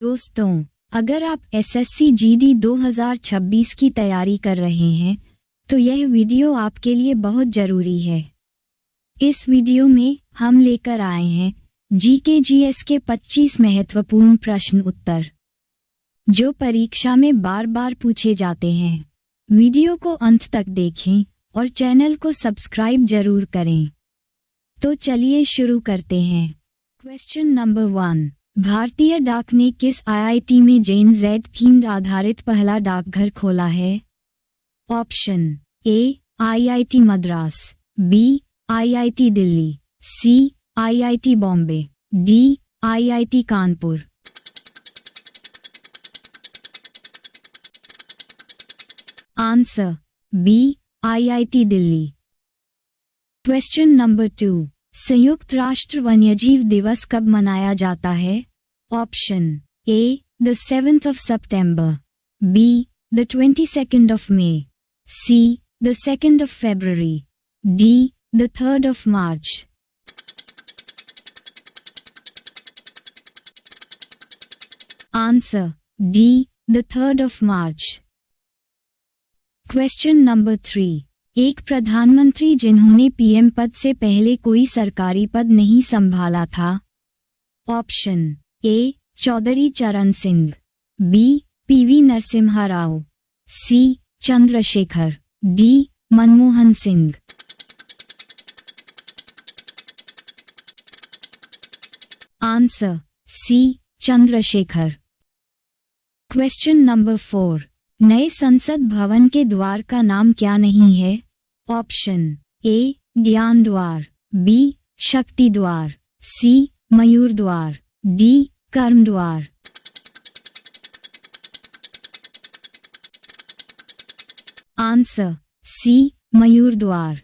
दोस्तों, अगर आप एसएससी जीडी 2026 की तैयारी कर रहे हैं तो यह वीडियो आपके लिए बहुत जरूरी है। इस वीडियो में हम लेकर आए हैं जीके जीएस के 25 महत्वपूर्ण प्रश्न उत्तर जो परीक्षा में बार बार पूछे जाते हैं। वीडियो को अंत तक देखें और चैनल को सब्सक्राइब जरूर करें। तो चलिए शुरू करते हैं। क्वेश्चन नंबर 1, भारतीय डाक ने किस आईआईटी में जेन जेड थीम्ड आधारित पहला डाकघर खोला है? Option A IIT Madras, B IIT Delhi, C IIT Bombay, D IIT Kanpur. Answer B IIT Delhi. Question number 2, संयुक्त राष्ट्र वन्यजीव दिवस कब मनाया जाता है? Option A the 7th of September, B the 22nd of May, C the 2nd of February, D the 3rd of March। Answer D the 3rd of March। Question number 3, एक प्रधानमंत्री जिन्होंने पीएम पद से पहले कोई सरकारी पद नहीं संभाला था। Option A Chaudhary Charan Singh, B PV Narasimha Rao, C Chandrashekhar, D Manmohan Singh. Answer C Chandrashekhar. Question number 4, नए संसद भवन के द्वार का नाम क्या नहीं है? ऑप्शन ए ज्ञान द्वार, बी शक्ति द्वार, सी मयूर द्वार, डी कर्म द्वार। आंसर सी मयूर द्वार।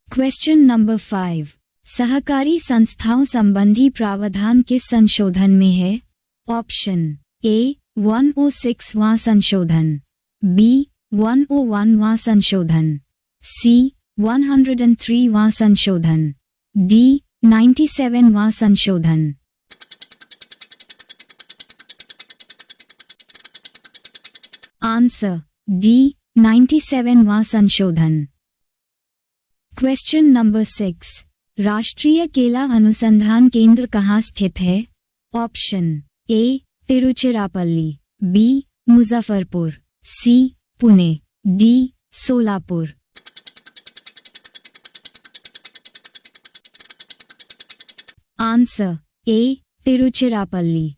क्वेश्चन नंबर 5, सहकारी संस्थाओं संबंधी प्रावधान किस संशोधन में है? ऑप्शन ए 106वां संशोधन, बी 101वां संशोधन, सी 103वां संशोधन, डी 97वां संशोधन। आंसर डी 97वां संशोधन। क्वेश्चन नंबर 6, राष्ट्रीय केला अनुसंधान केंद्र कहाँ स्थित है? Option A Tiruchirappalli, B Muzaffarpur, C Pune, D Solapur. Answer A Tiruchirappalli.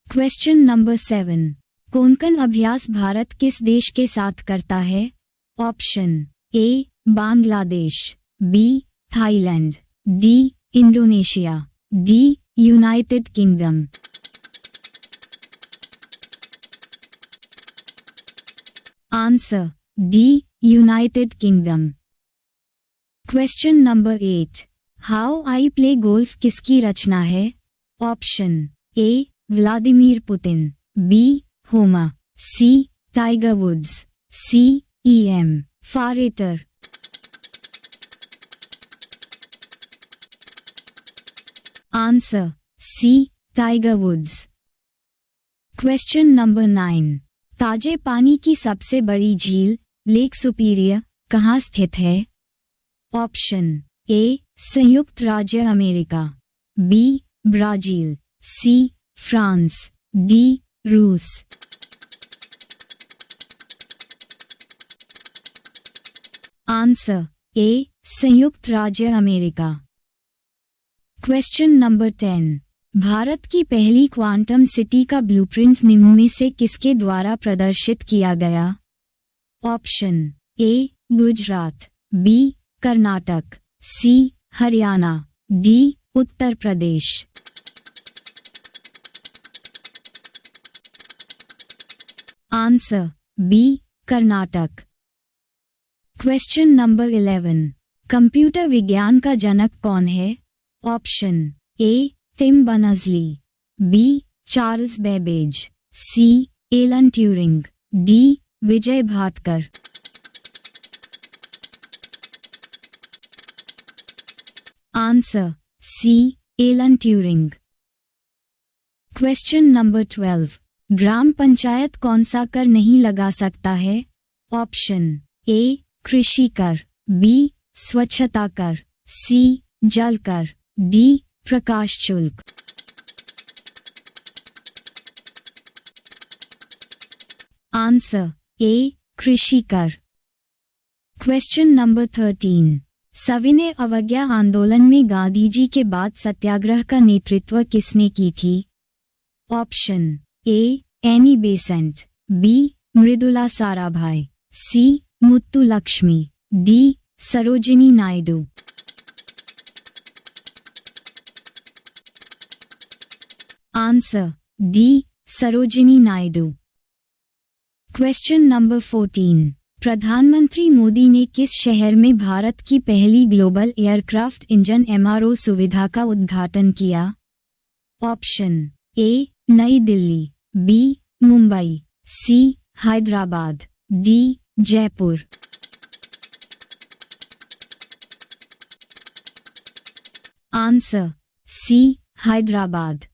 Question number 7, Konkan अभ्यास भारत किस देश के साथ करता है? Option A Bangladesh, B Thailand, D Indonesia, D United Kingdom. Answer D United Kingdom. Question number 8, how I play golf किसकी रचना है? Option A Vladimir Putin, B होमा, C Tiger Woods, C E M Forster. Answer C Tiger Woods. Question number 9, ताजे पानी की सबसे बड़ी झील लेक सुपीरियर कहाँ स्थित है? ऑप्शन ए संयुक्त राज्य America, B Brazil, C France, D रूस। आंसर ए संयुक्त राज्य अमेरिका। क्वेश्चन नंबर 10, भारत की पहली क्वांटम सिटी का ब्लूप्रिंट निम्न में से किसके द्वारा प्रदर्शित किया गया? Option A Gujarat, B Karnataka, C Haryana, D Uttar Pradesh. Answer B Karnataka. Question number 11, computer विज्ञान का जनक कौन है? Option A Tim Berners Lee, B Charles Babbage, C Alan Turing, D Vijay Bhatkar. Answer C Alan Turing. Question number 12, ग्राम पंचायत कौन सा कर नहीं लगा सकता है? ऑप्शन ए कृषि कर, बी स्वच्छता कर, सी जल कर, डी प्रकाश शुल्क। आंसर ए कृषि कर। क्वेश्चन नंबर 13, सविनय अवज्ञा आंदोलन में गांधी जी के बाद सत्याग्रह का नेतृत्व किसने की थी? Option A Annie Besant, B Mridula Sarabhai, C Muthu Lakshmi, D Sarojini Naidu. Answer D Sarojini Naidu. Question number 14, प्रधानमंत्री मोदी ने किस शहर में भारत की पहली ग्लोबल एयरक्राफ्ट इंजन एमआरओ सुविधा का उद्घाटन किया? Option A New Delhi, B Mumbai, C Hyderabad, D Jaipur. Answer C Hyderabad.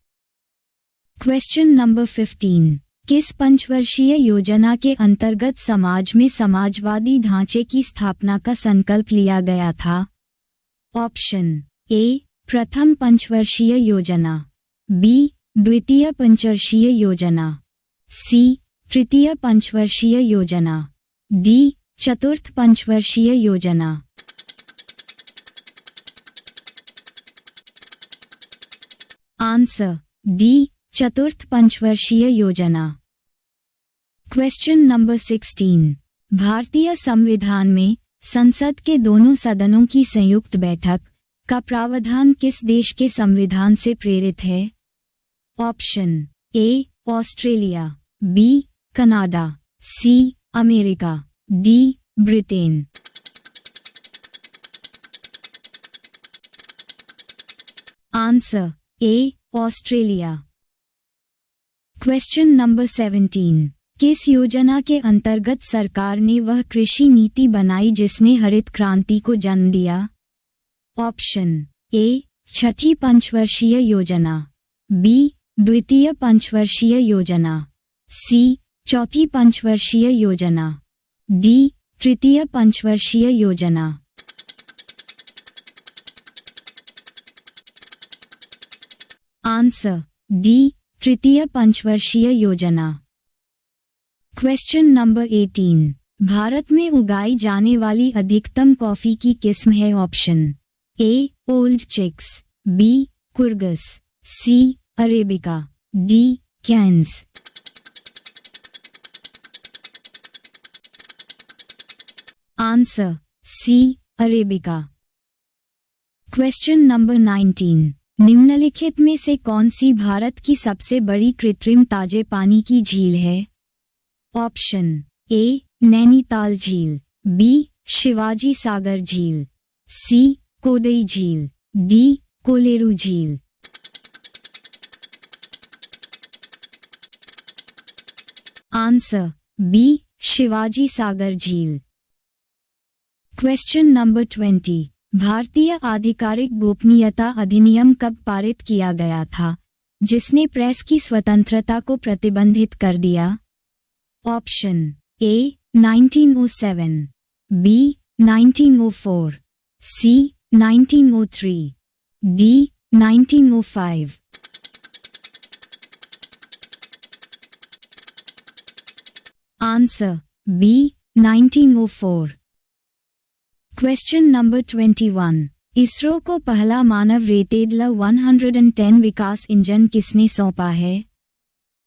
Question number 15, किस पंचवर्षीय योजना के अंतर्गत समाज में समाजवादी ढांचे की स्थापना का संकल्प लिया गया था? ऑप्शन ए प्रथम पंचवर्षीय योजना, बी द्वितीय पंचवर्षीय योजना, सी तृतीय पंचवर्षीय योजना, डी चतुर्थ पंचवर्षीय योजना। आंसर डी चतुर्थ पंचवर्षीय योजना। क्वेश्चन नंबर 16, भारतीय संविधान में संसद के दोनों सदनों की संयुक्त बैठक का प्रावधान किस देश के संविधान से प्रेरित है? Option A Australia, B Canada, C America, D Britain. Answer A Australia. Question number 17, किस योजना के अंतर्गत सरकार ने वह कृषि नीति बनाई जिसने हरित क्रांति को जन्म दिया? ऑप्शन ए छठी पंचवर्षीय योजना, बी द्वितीय पंचवर्षीय योजना, सी चौथी पंचवर्षीय योजना, डी तृतीय पंचवर्षीय योजना। आंसर डी तृतीय पंचवर्षीय योजना। क्वेश्चन नंबर 18, भारत में उगाई जाने वाली अधिकतम कॉफी की किस्म है? Option A old chicks, B Coorgs, C Arabica, D Kents. Answer C Arabica. Question number 19, निम्नलिखित में से कौन सी भारत की सबसे बड़ी कृत्रिम ताजे पानी की झील है? ऑप्शन ए नैनीताल झील, बी शिवाजी सागर झील, सी कोडई झील, डी कोलेरू झील। आंसर बी शिवाजी सागर झील। क्वेश्चन नंबर 20, भारतीय आधिकारिक गोपनीयता अधिनियम कब पारित किया गया था जिसने प्रेस की स्वतंत्रता को प्रतिबंधित कर दिया? Option A 1907, B 1904, C 1903, D 1905। Answer B 1904। Question number 21, ISRO को पहला मानव रेटेड L-110 विकास इंजन किसने सौंपा है?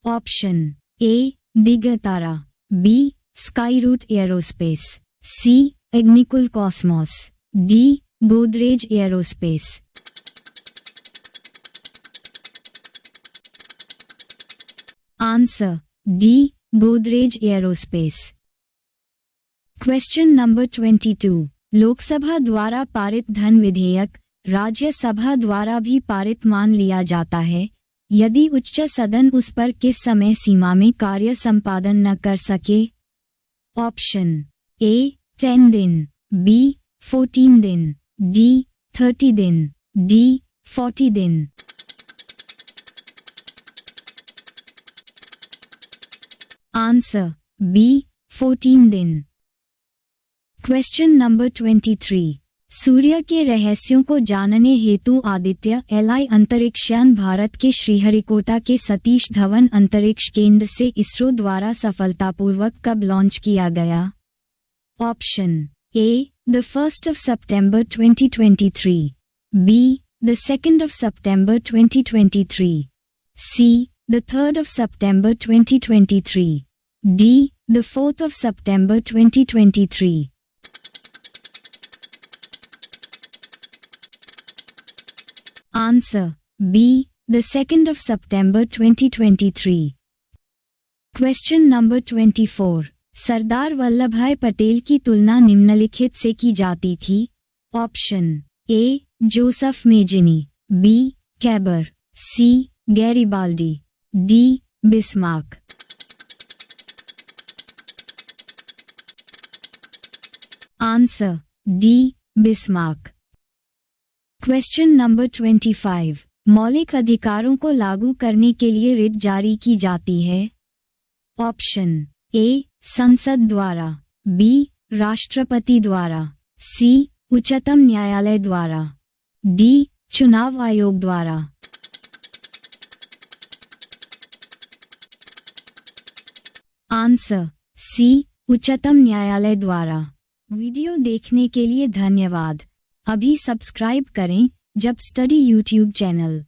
Option A Digantara, B Skyroot Aerospace, C Agnikul Cosmos, D Godrej Aerospace. Answer D Godrej Aerospace. Question number 22, Lok Sabha द्वारा पारित धन विधेयक राज्यसभा द्वारा भी पारित मान लिया जाता है यदि उच्च सदन उस पर किस समय सीमा में कार्य संपादन न कर सके? ऑप्शन ए 10 दिन, बी 14 दिन, डी 30 दिन, डी 40 दिन। आंसर बी 14 दिन। Question number 23। सूर्य के रहस्यों को जानने हेतु आदित्य एल अंतरिक्षयान भारत के श्रीहरिकोटा के सतीश धवन अंतरिक्ष केंद्र से इसरो द्वारा सफलतापूर्वक कब लॉन्च किया गया? Option A the 1st of September 2023, B the 2nd of September 2023, C the 3rd of September 2023, D the 4th of September 2023। Answer B the 2nd of September 2023। Question number 24। Sardar Vallabhbhai Patel की तुलना निम्नलिखित से की जाती थी? Option A Joseph Mazzini, B Cavour, C Garibaldi, D Bismarck. Answer D Bismarck. Question number 25। मौलिक अधिकारों को लागू करने के लिए रिट जारी की जाती है? ऑप्शन ए संसद द्वारा, बी राष्ट्रपति द्वारा, सी उच्चतम न्यायालय द्वारा, डी चुनाव आयोग द्वारा। आंसर सी उच्चतम न्यायालय द्वारा। वीडियो देखने के लिए धन्यवाद। अभी सब्सक्राइब करें जब स्टडी यूट्यूब चैनल।